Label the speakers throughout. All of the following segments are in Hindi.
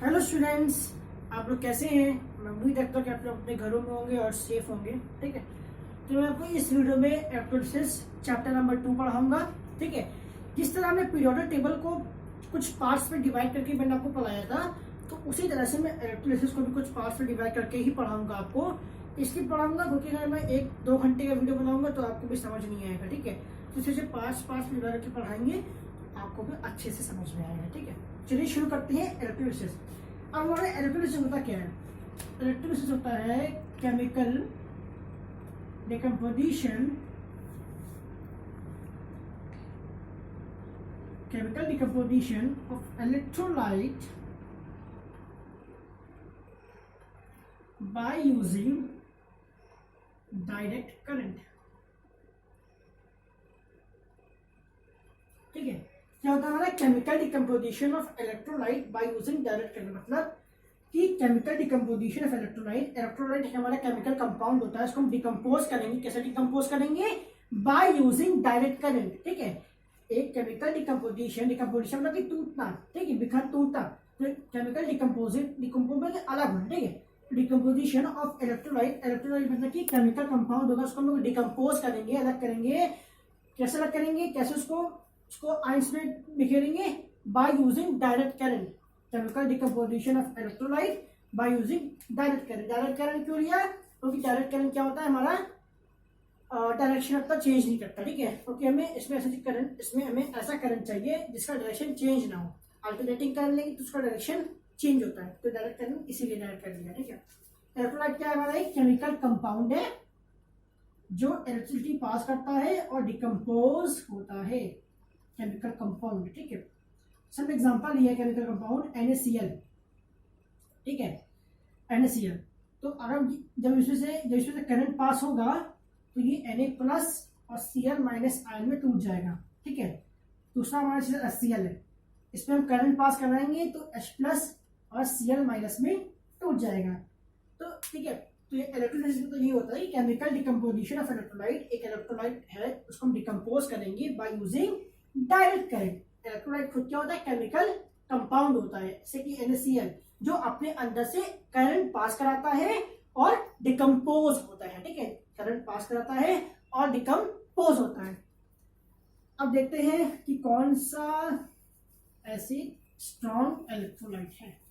Speaker 1: हेलो स्टूडेंट्स, आप लोग कैसे हैं। मैं उम्मीद रखता हूँ कि आप लोग अपने घरों में होंगे और सेफ होंगे। ठीक है, तो मैं आपको इस वीडियो में इलेक्ट्रोलिसिस चैप्टर नंबर 2 पढ़ाऊंगा। ठीक है, जिस तरह हमने पीरियोडिक टेबल को कुछ पार्ट्स में डिवाइड करके मैंने आपको पढ़ाया था, तो उसी तरह से मैं इलेक्ट्रोलिसिस को भी कुछ पार्ट्स में डिवाइड करके ही पढ़ाऊंगा आपको। इसलिए पढ़ाऊंगा क्योंकि अगर मैं 1-2 घंटे का वीडियो बनाऊंगा तो आपको भी समझ नहीं आएगा। ठीक है, तो इसे पार्ट्स में डिवाइड करके पढ़ाएंगे, आपको भी अच्छे से समझ में आएगा। ठीक है, चलिए शुरू करते हैं इलेक्ट्रोलिसिस। अब हमारा इलेक्ट्रोलिसिस होता क्या है। इलेक्ट्रोलिसिस होता है chemical decomposition of electrolyte by using direct current. ठीक है, क्या होता है हमारा chemical decomposition of electrolyte by using direct current. मतलब कि केमिकल डिकम्पोजिशन ऑफ इलेक्ट्रोलाइट हमारा केमिकल कंपाउंड होता है, इसको हम डिकम्पोज करेंगे। कैसे डिकम्पोज करेंगे? Bye using direct current. ठीक है, एक केमिकल डिकम्पोजिशन मतलब कि टूटना। ठीक है, बिखर टूटना। तो केमिकल डिकम्पोज अलग होना। ठीक है, डिकम्पोजिशन ऑफ इलेक्ट्रोलाइट मतलब कि केमिकल कंपाउंड होगा, उसको हम लोग डिकम्पोज करेंगे, अलग करेंगे। कैसे अलग करेंगे? कैसे उसको आइंस में बिखेरेंगे? By using direct current. Chemical decomposition of electrolyte by using direct current. Direct current क्यों लिया? क्योंकि डायरेक्ट करंट क्या होता है, हमारा डायरेक्शन अपना चेंज नहीं करता। ठीक है, क्योंकि हमें हमें ऐसा करंट चाहिए जिसका डायरेक्शन चेंज ना हो। अल्टरनेटिंग करंट लेंगे तो उसका डायरेक्शन चेंज होता है, तो डायरेक्ट करंट इसीलिए डायरेक्ट कर दिया। ठीक है, इलेक्ट्रोलाइट क्या है हमारा? एक केमिकल कंपाउंड है जो इलेक्ट्रिसिटी पास करता है और डिकम्पोज होता है। Chemical compound. ठीक है, सब एग्जांपल ये है केमिकल कंपाउंड NaCl। ठीक है, NaCl। तो अगर जब इसमें से करंट पास होगा तो ये Na प्लस और Cl माइनस आयन में टूट जाएगा। ठीक है, दूसरा हमारा HCl है, इसमें हम करंट पास कराएंगे तो H प्लस और Cl माइनस में टूट जाएगा। तो ठीक है, तो ये इलेक्ट्रोलाइट में तो ये होता है कि केमिकल डिकम्पोजिशन ऑफ इलेक्ट्रोलाइट। एक इलेक्ट्रोलाइट है, उसको हम डिकम्पोज करेंगे bye using direct current. Electrolyte खुद क्या होता है? केमिकल कंपाउंड होता है, जैसे कि NaCl, जो अपने अंदर से करंट पास कराता है और डिकम्पोज होता है। ठीक है, करंट पास कराता है और डिकम्पोज होता है। अब देखते हैं कि कौन सा एसिड स्ट्रॉन्ग इलेक्ट्रोलाइट है।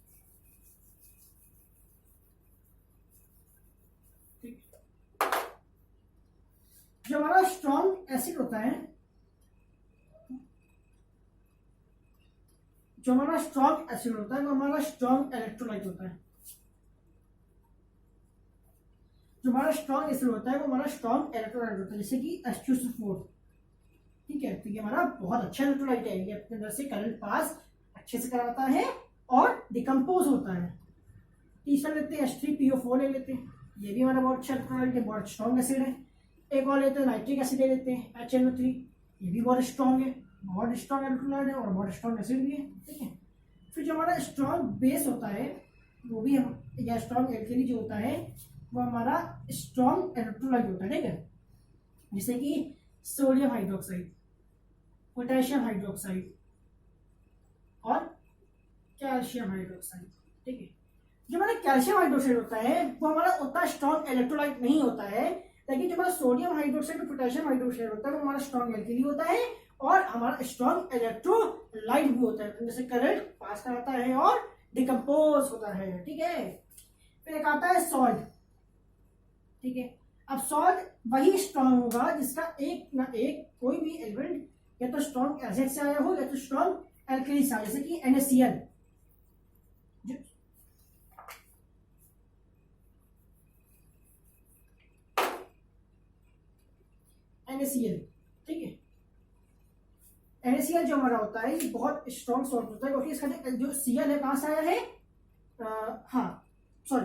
Speaker 1: जो हमारा स्ट्रॉन्ग एसिड होता है, वो हमारा स्ट्रॉन्ग इलेक्ट्रोलाइट होता है। जो हमारा स्ट्रॉन्ग एसिड होता है वो हमारा स्ट्रॉन्ग इलेक्ट्रोलाइट होता है, जैसे कि H2SO4। ठीक है, तो ये हमारा बहुत अच्छा इलेक्ट्रोलाइट है, ये अपने अंदर से करंट पास अच्छे से कराता है और डिकम्पोज होता है। तीसरा लेते हैं H3PO4 ले लेते हैं, ये भी हमारा बहुत अच्छा इलेक्ट्रोलाइट है, बहुत स्ट्रॉन्ग एसिड है। एक और लेते हैं नाइट्रिक एसिड ले लेते हैं HNO3, ये भी बहुत स्ट्रॉन्ग है, बहुत स्ट्रॉन्ग इलेक्ट्रोलाइट है और बहुत स्ट्रॉन्ग एसिड भी है। ठीक है, फिर जो हमारा स्ट्रॉन्ग बेस होता है वो भी हम, या स्ट्रॉन्ग एल्केली जो होता है वो हमारा स्ट्रॉन्ग इलेक्ट्रोलाइट होता है। ठीक है, जैसे कि सोडियम हाइड्रोक्साइड, पोटेशियम हाइड्रोक्साइड और कैल्शियम हाइड्रोक्साइड। ठीक है, जो हमारा कैल्शियम हाइड्रोक्साइड होता है वो हमारा उतना स्ट्रॉन्ग इलेक्ट्रोलाइट नहीं होता है, लेकिन जो हमारा सोडियम हाइड्रोक्साइड और पोटेशियम हाइड्रोक्साइड होता है वो हमारा स्ट्रॉन्ग एल्केली होता है और हमारा स्ट्रॉन्ग इलेक्ट्रोलाइट भी होता है, जैसे करंट पास कराता है और डिकम्पोज होता है। ठीक है, फिर एक आता है सॉल्ट। ठीक है, अब सॉल्ट वही स्ट्रॉन्ग होगा जिसका एक ना एक कोई भी एलिमेंट या तो स्ट्रॉन्ग एसिड से आया हो या तो स्ट्रॉन्ग एल्केली से आया, जैसे कि NaCl। ठीक है, NaCl जो हमारा होता है ये बहुत स्ट्रॉन्ग सॉल्ट होता है, क्योंकि इसका जो Cl है कहां से आया है? तो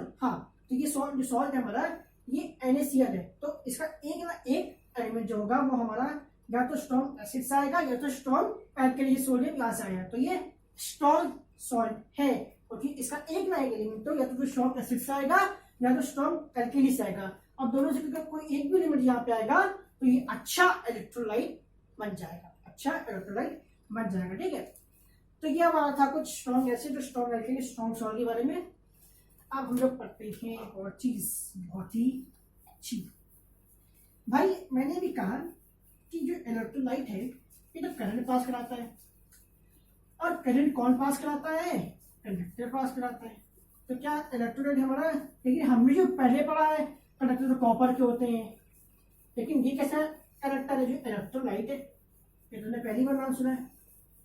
Speaker 1: ये जो सॉल्ट है हमारा ये NaCl है, तो इसका एक ना एक एलिमेंट जो होगा वो हमारा या तो स्ट्रॉन्ग एसिड से आएगा या तो स्ट्रॉन्ग एल्केली। सोडियम यहाँ से आया, तो ये स्ट्रॉन्ग सॉल्ट है, क्योंकि इसका एक ना एक एलिमेंट तो या तो स्ट्रॉन्ग एसिड से आएगा या तो स्ट्रॉन्ग एल्केली से आएगा। अब दोनों से कोई एक भी एलिमेंट यहाँ पे आएगा तो ये अच्छा इलेक्ट्रोलाइट बन जाएगा। ठीक है, तो ये हमारा था कुछ strong acid, strong alkane, strong salt के बारे में। अब हम लोग पढ़ते हैं एक और चीज बहुत ही अच्छी। भाई मैंने भी कहा कि जो इलेक्ट्रोलाइट है ये तो करंट पास कराता है, और करंट कौन पास कराता है? कंडक्टर पास कराता है। तो क्या इलेक्ट्रोलाइट हमारा, लेकिन हमने जो पहले पढ़ा है कंडक्टर तो कॉपर के होते हैं, लेकिन ये कैसा कंडक्टर है जो इलेक्ट्रोलाइट है? ये तुमने पहली बार नाम सुना है।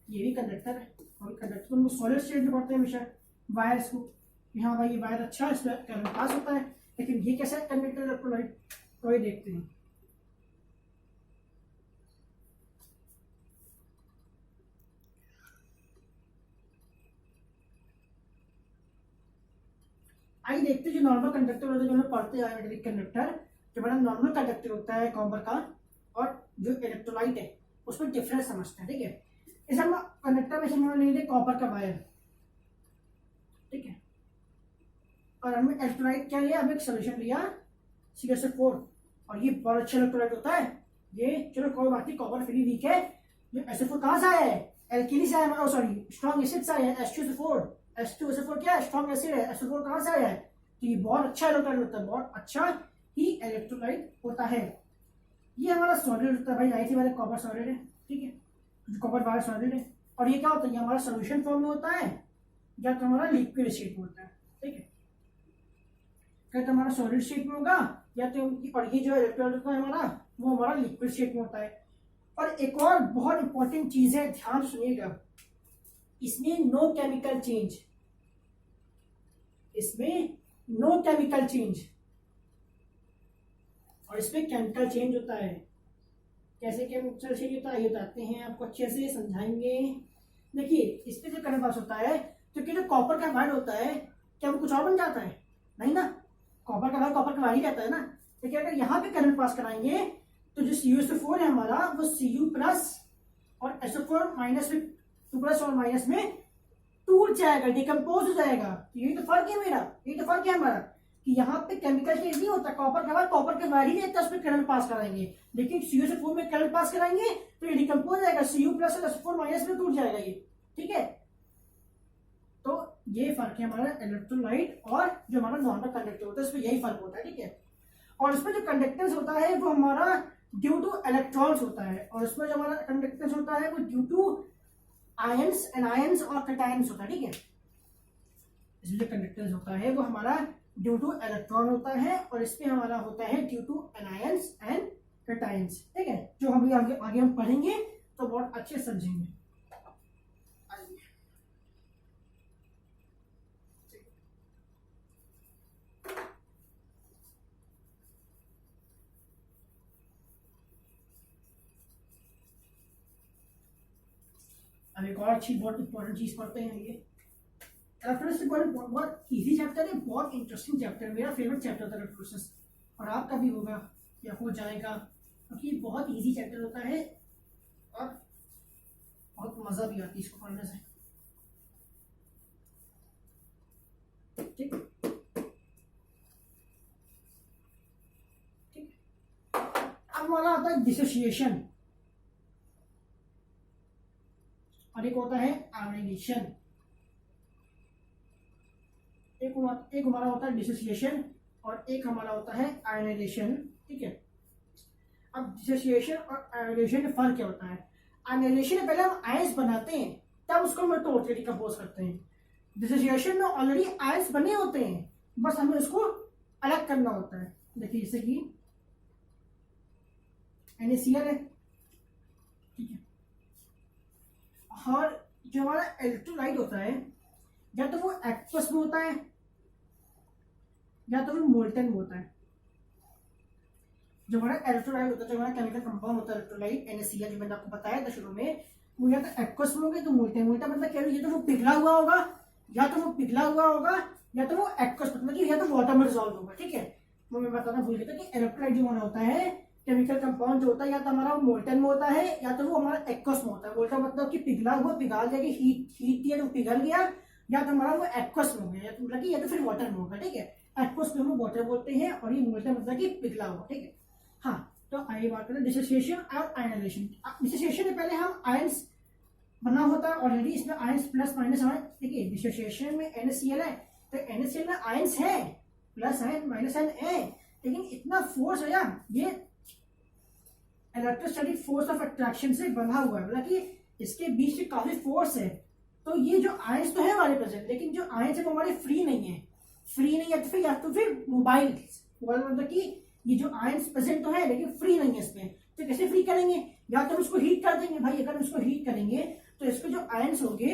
Speaker 1: ये भी कंडक्टर है, और कंडक्टर को हम सॉलिड स्टेट में पढ़ते हैं हमेशा वायर्स को। हाँ भाई ये वायर अच्छा है, इसमें करंट पास होता है, लेकिन ये कैसा कंडक्टर इलेक्ट्रोलाइट, तो ये देखते हैं। आइए देखते हैं जो नॉर्मल कंडक्टर होता है, जो हम पढ़ते हैं मैग्नेटिक कंडक्टर, जो बड़ा नॉर्मल कंडक्टर होता है कॉपर का, और जो इलेक्ट्रोलाइट है उसमें डिफरेंस समझते हैं। ठीक है, इस हम कंडक्टर में समझ लेंगे कॉपर का वायर, ठीक है, और हमने इलेक्ट्रोलाइट क्या लिया, हमने एक सोल्यूशन लिया CSO4, और ये बहुत अच्छा इलेक्ट्रोलाइट होता है ये। चलो कोई बात नहीं, कॉपर फिर भी वीक है। ये SO4 कहाँ से आया है? एल्केली से आया है, सॉरी स्ट्रॉन्ग एसिड से आया है। H2SO4 क्या है? स्ट्रॉन्ग एसिड है। SO4 कहाँ से आया है? तो ये बहुत अच्छा इलेक्ट्रोलाइट होता है, बहुत अच्छा ही इलेक्ट्रोलाइट होता है। ये हमारा सॉलिड होता है भाई, आई थी मैंने कॉपर सॉलिड है, ठीक है, जो कॉपर वायर सॉलिड है। और ये क्या होता है? ये हमारा सोल्यूशन फॉर्म में होता है या तो हमारा लिक्विड स्टेट में होता है, ठीक है, क्या तो हमारा सॉलिड स्टेट में होगा या तो, और ये जो इलेक्ट्रोलाइट होता है हमारा वो हमारा लिक्विड स्टेट में होता है। और एक और बहुत इंपॉर्टेंट चीज है, ध्यान सुनिएगा, इसमें नो केमिकल चेंज, इसमें नो केमिकल चेंज, और इसमें केमिकल चेंज होता है। कैसे केमिकल चेंज होता है ये बताते हैं, आपको अच्छे से समझाएंगे। देखिए इसमें जो करंट पास होता है, क्योंकि जो कॉपर का वायर होता है क्या वो कुछ और बन जाता है? नहीं ना, कॉपर का वायर कॉपर का वायर ही रहता है ना। लेकिन अगर यहाँ पे करंट पास कराएंगे तो जो CuSO4 है हमारा वो Cu प्लस और SO4 माइनस में, 2 प्लस और माइनस में टूट जाएगा, डिकम्पोज हो जाएगा। यही तो फर्क है मेरा, यही तो फर्क है हमारा, कि यहाँ पे केमिकल चेंज नहीं होता। कॉपर का वायर कॉपर के वायर ही रहता है, उसमें करंट पास कराएंगे, लेकिन CuSO4 में करंट पास कराएंगे तो ये डिकम्पोज हो जाएगा, Cu प्लस और SO4 माइनस में टूट जाएगा ये, ठीक है। तो ये फर्क है हमारा इलेक्ट्रोलाइट और जो हमारा नॉर्मल कंडक्टर होता है, इसमें यही फर्क होता है, ठीक है। और इसमें जो कंडक्टेंस होता है वो हमारा ड्यू टू इलेक्ट्रॉन्स होता है, और इसमें जो हमारा कंडक्टेंस होता है वो ड्यू टू आयंस, एनायंस और कैटायंस होता है, ठीक है। इसमें जो कंडक्टेंस होता है वो हमारा ड्यू टू इलेक्ट्रॉन होता है, और इसमें हमारा होता है due to anions and cations, ठीक है, जो हम आगे हम पढ़ेंगे तो बहुत अच्छे समझेंगे। अब एक और अच्छी बहुत इंपॉर्टेंट चीज पढ़ते हैं, ये इलेक्ट्रोलिसिस बहुत इजी चैप्टर है, बहुत इंटरेस्टिंग चैप्टर है, मेरा फेवरेट चैप्टर था इलेक्ट्रोलिसिस, और आपका भी होगा या हो जाएगा, क्योंकि ये बहुत इजी चैप्टर होता है और बहुत मजा भी आती है इसको पढ़ने से, ठीक ठीक। अब हमारा आता है डिसोसिएशन, और एक होता है आयोनाइजेशन। एक हमारा होता है डिसोसिएशन और एक हमारा होता है आयोनाइजेशन, ठीक है। अब डिसोसिएशन और आयोनाइजेशन में फर्क क्या होता है? आयोनाइजेशन में पहले हम आयंस बनाते हैं, तब उसको हम तोड़ के डिकम्पोज करते हैं। डिसोसिएशन में ऑलरेडी आयंस बने होते हैं, बस हमें उसको अलग करना होता है। देखिए जैसे कि NaCl है, ठीक है, और जो हमारा इलेक्ट्रोलाइट होता है या तो वो एक्वस में होता है या तो वो मोल्टन में होता है। जो हमारा इलेक्ट्रोलाइट होता है, जो हमारा केमिकल कंपाउंड होता है इलेक्ट्रोलाइट NaCl, जो मैंने आपको बताया था शुरू में, वो या तो एक्वस में होगा तो मोल्टन। मोल्टन मतलब क्या है? या तो वो पिघला हुआ होगा या तो वो एक्वस मतलब कि या तो वाटर में डिसॉल्व होगा, ठीक है। वो मैं बताना भूल गया था कि इलेक्ट्रोलाइट जो हमारा होता है केमिकल कंपाउंड जो होता है, या तो हमारा मोल्टन में होता है या तो वो हमारा एक्वस में होता है। मोल्टन मतलब कि पिघला हुआ, पिघाल जाएगी, हीट दिया तो पिघल गया, या तो हमारा वो एक्वस में हो गया, या तो फिर वाटर में होगा, ठीक है। एक्वस में हम वाटर बोलते हैं और ये मोल्टन मतलब कि पिघला हुआ, ठीक है। हाँ, तो आइए बात करें डिसोसिएशन और आयनाइजेशन। डिसोसिएशन में पहले हम आयंस बना होता है ऑलरेडी, इसमें आयंस प्लस माइनस आयन, देखिए डिसोसिएशन में NaCl है तो NaCl में आयंस है, प्लस आयन माइनस आयन है, लेकिन इतना फोर्स है यार, ये इलेक्ट्रोस्टैटिक फोर्स ऑफ अट्रैक्शन से बंधा हुआ है, मतलब कि इसके बीच में काफी फोर्स है। तो ये जो आयंस तो है हमारे प्रेजेंट, लेकिन जो आयंस है वो हमारे फ्री नहीं है, फ्री नहीं है तो फिर या तो फिर मोबाइल, मतलब कि ये जो आयंस प्रेजेंट तो है लेकिन फ्री नहीं है इसमें, तो कैसे फ्री करेंगे, या तो हम इसको हीट कर देंगे भाई, अगर हम इसको हीट करेंगे तो इसके जो आयंस होंगे,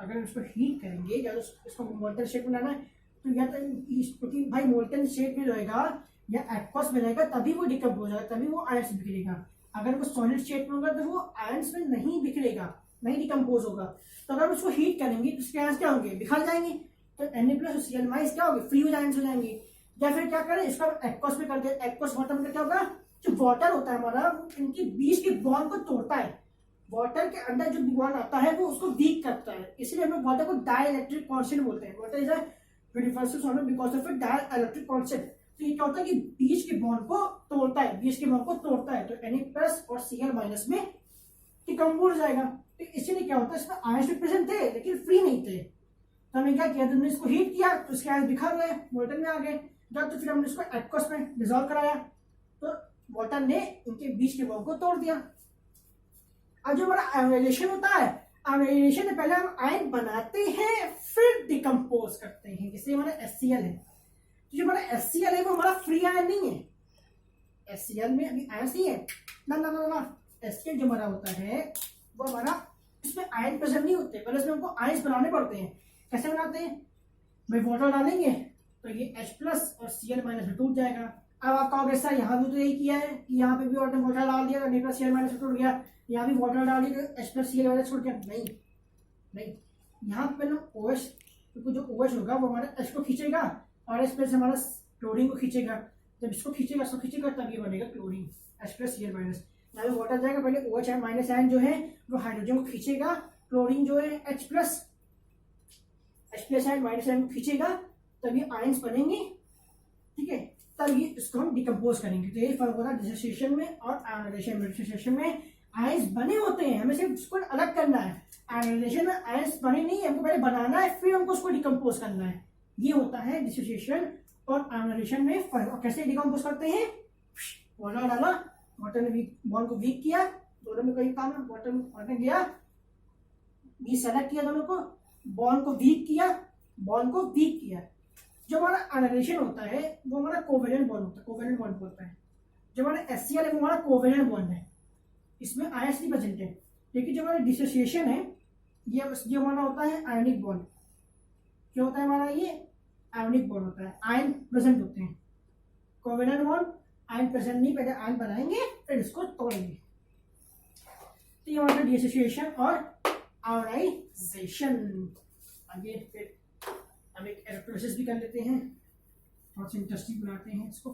Speaker 1: अगर हम इसको हीट करेंगे या तो इसको मोल्टन शेप बनाना है तो या तो क्योंकि भाई मोल्टन शेप में रहेगा या एक्वस में रहेगा तभी वो डिकम्पोज होगा, तभी वो आयंस बिखरेगा। अगर वो सॉलिड शेप में होगा तो वो आयंस में नहीं बिखरेगा, नहीं डिकम्पोज होगा। तो अगर हम उसको हीट करेंगे तो उसके आयंस क्या होंगे, बिखर जाएंगे, तो Na+Cl- क्या होंगे, फ्री आयंस हो जाएंगे। या फिर क्या करें, इसका एक्वस में कर दे, एक्वस वाटर में क्या होगा, जो वाटर होता है हमारा इनके बीच के बॉन्ड को तोड़ता है, वाटर के अंदर जो बॉन्ड आता है वो उसको वीक करता है, इसलिए हम वाटर को डाइलेक्ट्रिक कांस्टेंट बोलते हैं। Water is a because of dielectric constant. तो ये क्या होता है कि बीच के बॉन्ड को तोड़ता है, बीच के बॉन्ड को तोड़ता है, तो Na+ और Cl- में डिकम्पोज हो जाएगा। तो इसीलिए क्या होता है, इसमें आयंस भी प्रेजेंट थे लेकिन फ्री नहीं थे, तो हमने क्या किया, तो हमने इसको हीट किया तो इसके आयंस बिखर गए, मोल्टन में आ गए, जब तो फिर हमने इसको एक्वस में डिसॉल्व कराया तो वाटर ने इनके बीच के बॉन्ड को तोड़ दिया। अब जो हमारा आयोनाइजेशन होता है, आयोनाइजेशन में पहले हम आयन बनाते हैं फिर डिकम्पोज करते हैं, जैसे हमारा HCl है, तो जो हमारा HCl है वो हमारा फ्री आयन नहीं है, HCl में अभी आयंस नहीं है ना ना ना ना, HCl जो हमारा होता है वो हमारा, इसमें आयन प्रेजेंट नहीं होते, पहले इसमें हमको आयंस बनाने पड़ते हैं। कैसे बनाते हैं भाई, वाटर डालेंगे तो ये H+ और Cl- में टूट जाएगा। अब आप कहोगे सर यहाँ भी तो यही किया है कि यहाँ पे भी वाटर डाल दिया तो Na+Cl- टूट गया, यहाँ भी वाटर डाल दिया तो H+ Cl- छूट गया, नहीं नहीं, यहाँ पे ना OH, क्योंकि जो OH होगा वो हमारे H को खींचेगा और H+ हमारा क्लोरीन को खींचेगा, जब इसको खींचेगा तब ये बनेगा क्लोरीन H+ Cl-। यहाँ पे वाटर जाएगा, पहले OH- आयन जो है वो हाइड्रोजन को खींचेगा, क्लोरीन जो है H+ आयन आयन को खींचेगा, तभी आयंस बनेंगे, ठीक है, तब ये इसको हम डिकम्पोज करेंगे। तो यही फर्क होता है डिसोसिएशन में और आयोनाइजेशन में। डिसोसिएशन में आयंस बने होते हैं, हमें सिर्फ उसको अलग करना है, आयोनाइजेशन में आयंस बने नहीं है, हमको पहले बनाना है फिर हमको उसको डिकम्पोज करना है, ये होता है डिसोसिएशन और आयोनाइजेशन में फर्क। और कैसे डिकम्पोज करते हैं, वाटर डाला, वाटर ने बॉन्ड को वीक किया, दोनों में कोई काम है, वाटर गया, बीच सेलेक्ट किया, दोनों को बॉन्ड को वीक किया, बॉन्ड को वीक किया। जो हमारा आयोनाइजेशन होता है वो हमारा कोवेलेंट बॉन्ड होता है, कोवेलेंट बॉन्ड होता है। जो हमारा HCl है वो हमारा कोवेलेंट बॉन्ड है, इसमें आयंस नहीं प्रेजेंट है। लेकिन जो हमारा डिसोसिएशन है ये हमारा होता है आयनिक बॉन्ड। क्या होता है हमारा, ये आयनिक बॉन्ड होता है, आयन प्रेजेंट होते हैं। कोवेलेंट बॉन्ड आयन प्रेजेंट नहीं, पहले आयन बनाएंगे फिर इसको तोड़ेंगे। तो ये हमारा डिसोसिएशन और आयोनाइजेशन। आगे फिर हम एक इलेक्ट्रोलिसिस भी कर लेते हैं, थोड़ा सा इंटरेस्टिंग बनाते हैं इसको।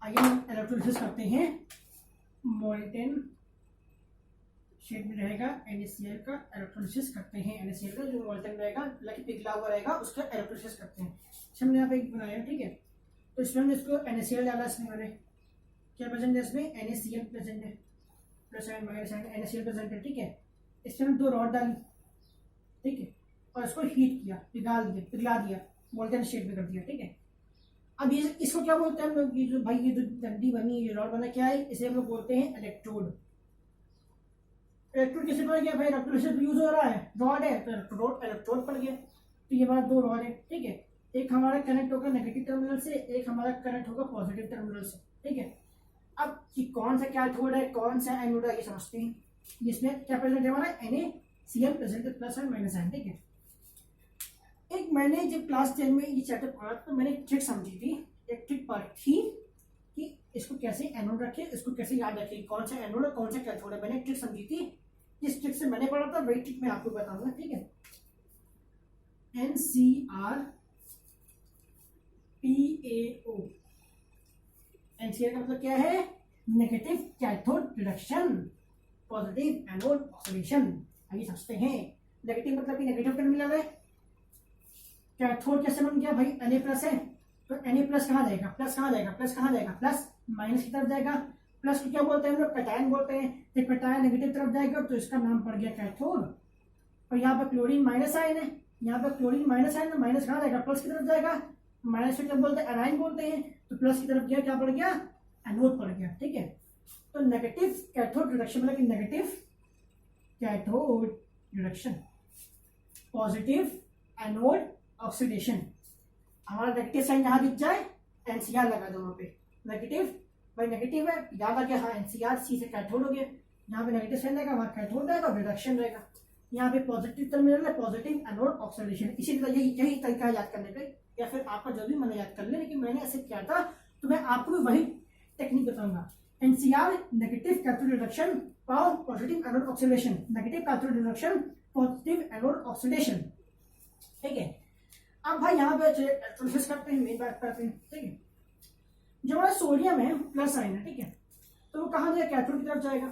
Speaker 1: आइए हम इलेक्ट्रोलिसिस करते हैं, मोल्टेन शेड में रहेगा NaCl का इलेक्ट्रोलिसिस करते हैं। NaCl का जो मोल्टेन रहेगा मतलब पिघला हुआ रहेगा उसका इलेक्ट्रोलिसिस करते हैं। हमने यहाँ पे एक बनाया, ठीक है, तो इसमें हमने इसको NaCl डाला, इसमें मैंने क्या प्रेजेंट है, इसमें NaCl प्रेजेंट है, plus ion minus ion NaCl present है, ठीक है। इसमें हम 2 रॉड डाली, ठीक है, और इसको हीट किया, पिघला दिया, मोल्टेन शेड में कर दिया, ठीक है। अब ये इसको क्या बोलते हैं हम लोग, ये जो भाई ये जो डंडी बनी, ये रॉड बना, क्या है, इसे हम लोग बोलते हैं इलेक्ट्रोड। इलेक्ट्रोड किसे पड़ गया भाई, इलेक्ट्रोलिसिस यूज हो रहा है, रॉड है तो इलेक्ट्रोड पड़ गया। तो ये हमारा 2 रॉड है, ठीक है, एक हमारा कनेक्ट होगा नेगेटिव टर्मिनल से, एक हमारा कनेक्ट होगा पॉजिटिव टर्मिनल से, ठीक है। अब कि कौन सा कैथोड है कौन सा एनोड है ये समझते हैं। जिसमें क्या प्रेजेंट है हमारा, NaCl प्रेजेंट है, प्लस और माइनस आयन, ठीक है। एक मैंने जब क्लास 10 में ये चैप्टर पढ़ा तो मैंने एक ट्रिक समझी थी, एक ट्रिक पढ़ी थी कि इसको कैसे एनोड रखे, इसको कैसे याद रखे, कौन सा एनोड है कौन सा कैथोड है, मैंने एक ट्रिक समझी थी। जिस ट्रिक से मैंने पढ़ा था वही ट्रिक मैं आपको बताऊंगा, ठीक है। NCrPaO, NCr का मतलब क्या है, negative cathode reduction, positive anode oxidation. आइए समझते हैं। नेगेटिव मतलब कि नेगेटिव टर्मिनल है, कैथोड कैसे बन गया भाई, Na प्लस है तो Na प्लस कहाँ जाएगा, प्लस कहाँ जाएगा, प्लस कहाँ जाएगा, प्लस माइनस की तरफ जाएगा। प्लस को क्या बोलते हैं हम लोग, कैटायन बोलते हैं। तो कैटायन नेगेटिव तरफ जाएगा तो इसका नाम पड़ गया कैथोड। और यहाँ पर क्लोरीन माइनस आयन है, यहाँ पर क्लोरीन माइनस आयन, माइनस कहाँ जाएगा, प्लस की तरफ जाएगा। माइनस को क्या बोलते हैं, एनाइन बोलते हैं। तो प्लस की तरफ गया, क्या पड़ गया, एनोड पड़ गया। ठीक है, तो नेगेटिव कैथोड रिडक्शन मतलब कि negative cathode reduction, positive anode oxidation. हमारा नेगेटिव साइन यहाँ दिख जाए, एनसीआर लगा दो वहाँ पे, नेगेटिव भाई नेगेटिव है, याद आ गया, हाँ एनसीआर, सी से कैथोड हो गया। यहाँ पे नेगेटिव साइन रहेगा, वहाँ कैथोड रहेगा, रिडक्शन रहेगा। यहाँ पे पॉजिटिव टर्मिनल है, पॉजिटिव एनोड ऑक्सीडेशन। इसी तरह यही तरीका याद करने का, या फिर आपका जो भी मन याद कर ले, लेकिन मैंने ऐसे किया था तो मैं आपको वही टेक्निक बताऊंगा। NCR negative cathode reduction, power positive anode oxidation, negative cathode reduction, positive anode oxidation. ठीक है, अब भाई यहाँ पे इलेक्ट्रोलिसिस करते हैं, मेन बात करते हैं। ठीक है, जो हमारा सोडियम है प्लस आयन है, ठीक है, तो वो कहाँ जाएगा, कैथोड की तरफ जाएगा।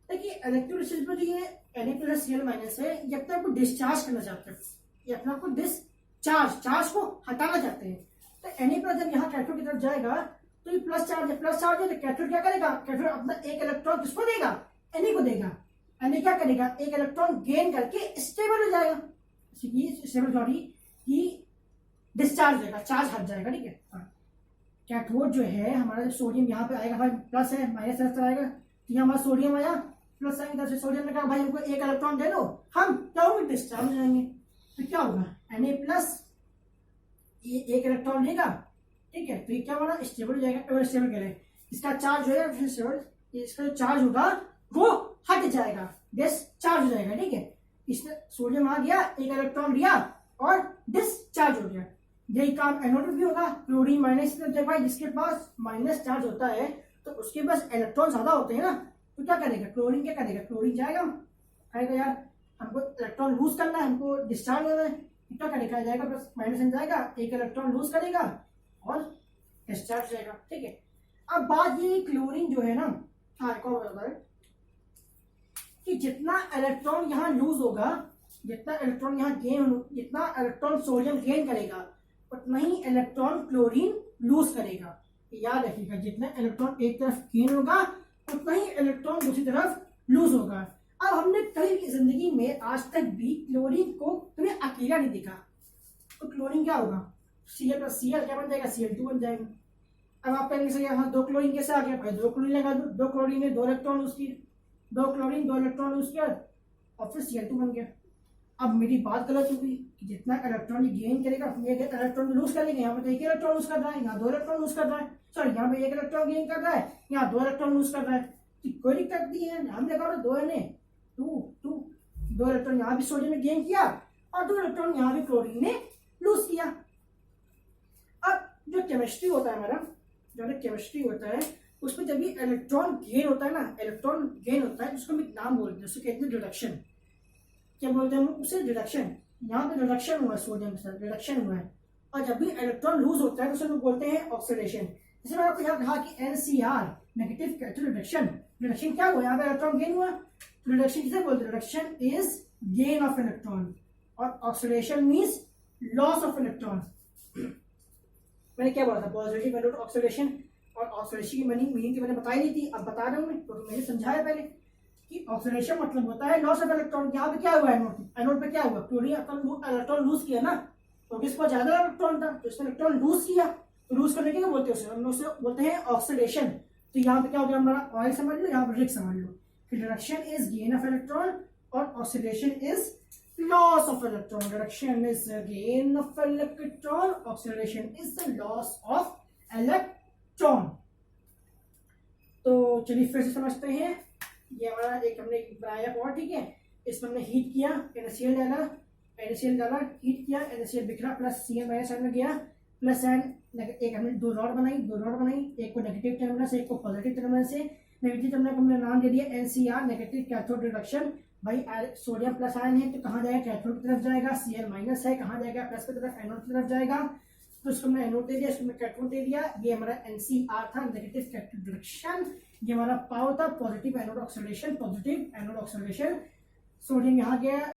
Speaker 1: देखिए इलेक्ट्रोलिसिस में जो ये Na+Cl- है, ये अपने आप को डिस्चार्ज करना चाहते हैं, ये अपने आप को चार्ज को हटाना चाहते हैं। तो Na+ जब यहाँ कैथोड की तरफ जाएगा तो ये प्लस चार्ज है, तो कैथोड क्या करेगा, कैथोड अपना एक इलेक्ट्रॉन किसको देगा, Na को देगा। Na क्या करेगा, एक इलेक्ट्रॉन गेन करके स्टेबल हो जाएगा, स्टेबल सॉरी की डिस्चार्ज देगा, चार्ज हट जाएगा। ठीक है, कैथोड जो है हमारा, जो सोडियम यहाँ पे आएगा भाई, प्लस है माइनस तरफ आएगा, तो यहाँ हमारा सोडियम आया, प्लस साइन इधर से सोडियम ने कहा भाई हमको एक इलेक्ट्रॉन दे दो, हम क्या होंगे, डिस्चार्ज हो जाएंगे। तो क्या होगा, Na+, ये एक इलेक्ट्रॉन लेगा। ठीक है, तो ये क्या होगा, स्टेबल हो जाएगा, स्टेबल कह रहे हैं, इसका चार्ज जो है इसका जो चार्ज होगा वो हट जाएगा, डिस्चार्ज हो जाएगा। ठीक है, इसमें सोडियम आ गया, एक इलेक्ट्रॉन लिया और डिस्चार्ज हो गया। यही काम एनोड में भी होगा, क्लोरीन माइनस भाई, जिसके पास माइनस चार्ज होता है तो उसके पास इलेक्ट्रॉन ज्यादा होते हैं ना, तो क्या करेगा, क्लोरीन क्या करेगा, क्लोरीन जाएगा, कहेगा यार हमको इलेक्ट्रॉन लूज करना है, हमको डिस्चार्ज होना है, क्या करेगा, जाएगा प्लस माइनस में जाएगा, एक इलेक्ट्रॉन लूज करेगा और डिस्चार्ज जाएगा। ठीक है, अब बात ये क्लोरीन जो है ना, हाँ एक और बताता है कि जितना इलेक्ट्रॉन यहाँ लूज होगा, जितना इलेक्ट्रॉन यहाँ गेन, जितना इलेक्ट्रॉन सोडियम गेन करेगा उतना ही इलेक्ट्रॉन क्लोरीन लूज करेगा। याद रखिएगा, जितना इलेक्ट्रॉन एक तरफ गेन होगा उतना ही इलेक्ट्रॉन दूसरी तरफ लूज होगा। अब हमने कभी भी जिंदगी में आज तक भी क्लोरीन को कभी अकेला नहीं देखा, तो क्लोरीन क्या होगा, Cl+Cl क्या बन जाएगा, Cl2 बन जाएगा। अब आप कहेंगे सर यहाँ दो क्लोरीन कैसे आ गया, भाई दो क्लोरीन लगा दो, दो क्लोरीन ने दो इलेक्ट्रॉन लूज किए, दो क्लोरीन दो इलेक्ट्रॉन लूज किया और फिर Cl2 बन गया। अब मेरी बात गलत होगी कि जितना इलेक्ट्रॉन गेन करेगा एक इलेक्ट्रॉन लूज कर लेंगे, यहाँ पे एक इलेक्ट्रॉन लूज कर रहा है, यहाँ दो इलेक्ट्रॉन लूज कर रहा है, सॉरी यहाँ पे एक इलेक्ट्रॉन गेन कर रहा है, यहाँ दो इलेक्ट्रॉन लूज कर रहा है, तो कोई दिक्कत नहीं है। हम देखा दो दो इलेक्ट्रॉन यहाँ भी सोडियम ने गेन किया और दो इलेक्ट्रॉन यहाँ भी क्लोरीन ने लूज किया। अब जो केमिस्ट्री होता है हमारा, जो केमिस्ट्री होता है उसमें जब भी इलेक्ट्रॉन गेन होता है ना, इलेक्ट्रॉन गेन होता है उसको हम एक नाम बोलते हैं, उसको कहते हैं रिडक्शन। क्या बोलते हैं हम उसे, रिडक्शन। यहाँ पे रिडक्शन हुआ है, सोडियम के साथ रिडक्शन हुआ है। और जब भी इलेक्ट्रॉन लूज होता है तो उसे हम बोलते हैं ऑक्सीडेशन। जैसे मैंने आपको यहाँ कहा कि NCR negative cathode reduction, reduction क्या हुआ, यहाँ पे इलेक्ट्रॉन गेन हुआ, तो रिडक्शन किसे बोलते हैं, reduction is gain of electron और oxidation means loss of electron. मैंने क्या बोला था, पॉजिटिव एनोड ऑक्सीडेशन, और ऑक्सीडेशन की मीनिंग की मैंने बताई नहीं थी, अब बता रहा हूँ मैं, तो मैंने समझाया पहले कि ऑक्सीडेशन मतलब होता है लॉस ऑफ इलेक्ट्रॉन। यहाँ पे क्या हुआ, एनोड पे क्या हुआ, क्लोरीन इलेक्ट्रॉन लूज किया ना, तो किसको ज्यादा इलेक्ट्रॉन था तो इसने इलेक्ट्रॉन लूज किया, तो लूज करने के क्या बोलते हैं उसे बोलते हैं ऑक्सीडेशन। तो यहाँ पे क्या हो गया हमारा, ऑयल समझ लो, यहाँ पर रिक समझ लो। Reduction is gain of electron और oxidation is loss of electron. Reduction is gain of electron, oxidation is the loss of electron. तो चलिए फिर से समझते हैं, ये हमारा एक हमने बनाया पॉट, ठीक है, इसमें हमने हीट किया, NaCl डाला, हीट किया, NaCl बिखरा, प्लस Cl- में गया, प्लस एन, एक हमने दो रॉड बनाई, एक को नेगेटिव टर्मिनल से, एक को पॉजिटिव टर्मिनल से। नेगेटिव टर्मिनल को हमने नाम दे दिया NCR नेगेटिव कैथोड रिडक्शन। भाई सोडियम प्लस आयन है तो कहाँ जाएगा, कैथोड की तरफ जाएगा, Cl- है कहाँ जाएगा, प्लस की तरफ, एनोड की तरफ जाएगा। तो इसको हमने एनोड दे दिया, इसको हमने कैथोड दे दिया। ये हमारा NCR था, नेगेटिव कैथोड रिडक्शन। ये हमारा पावर था, पॉजिटिव एनोड ऑक्सीडेशन, सोडियम यहाँ गया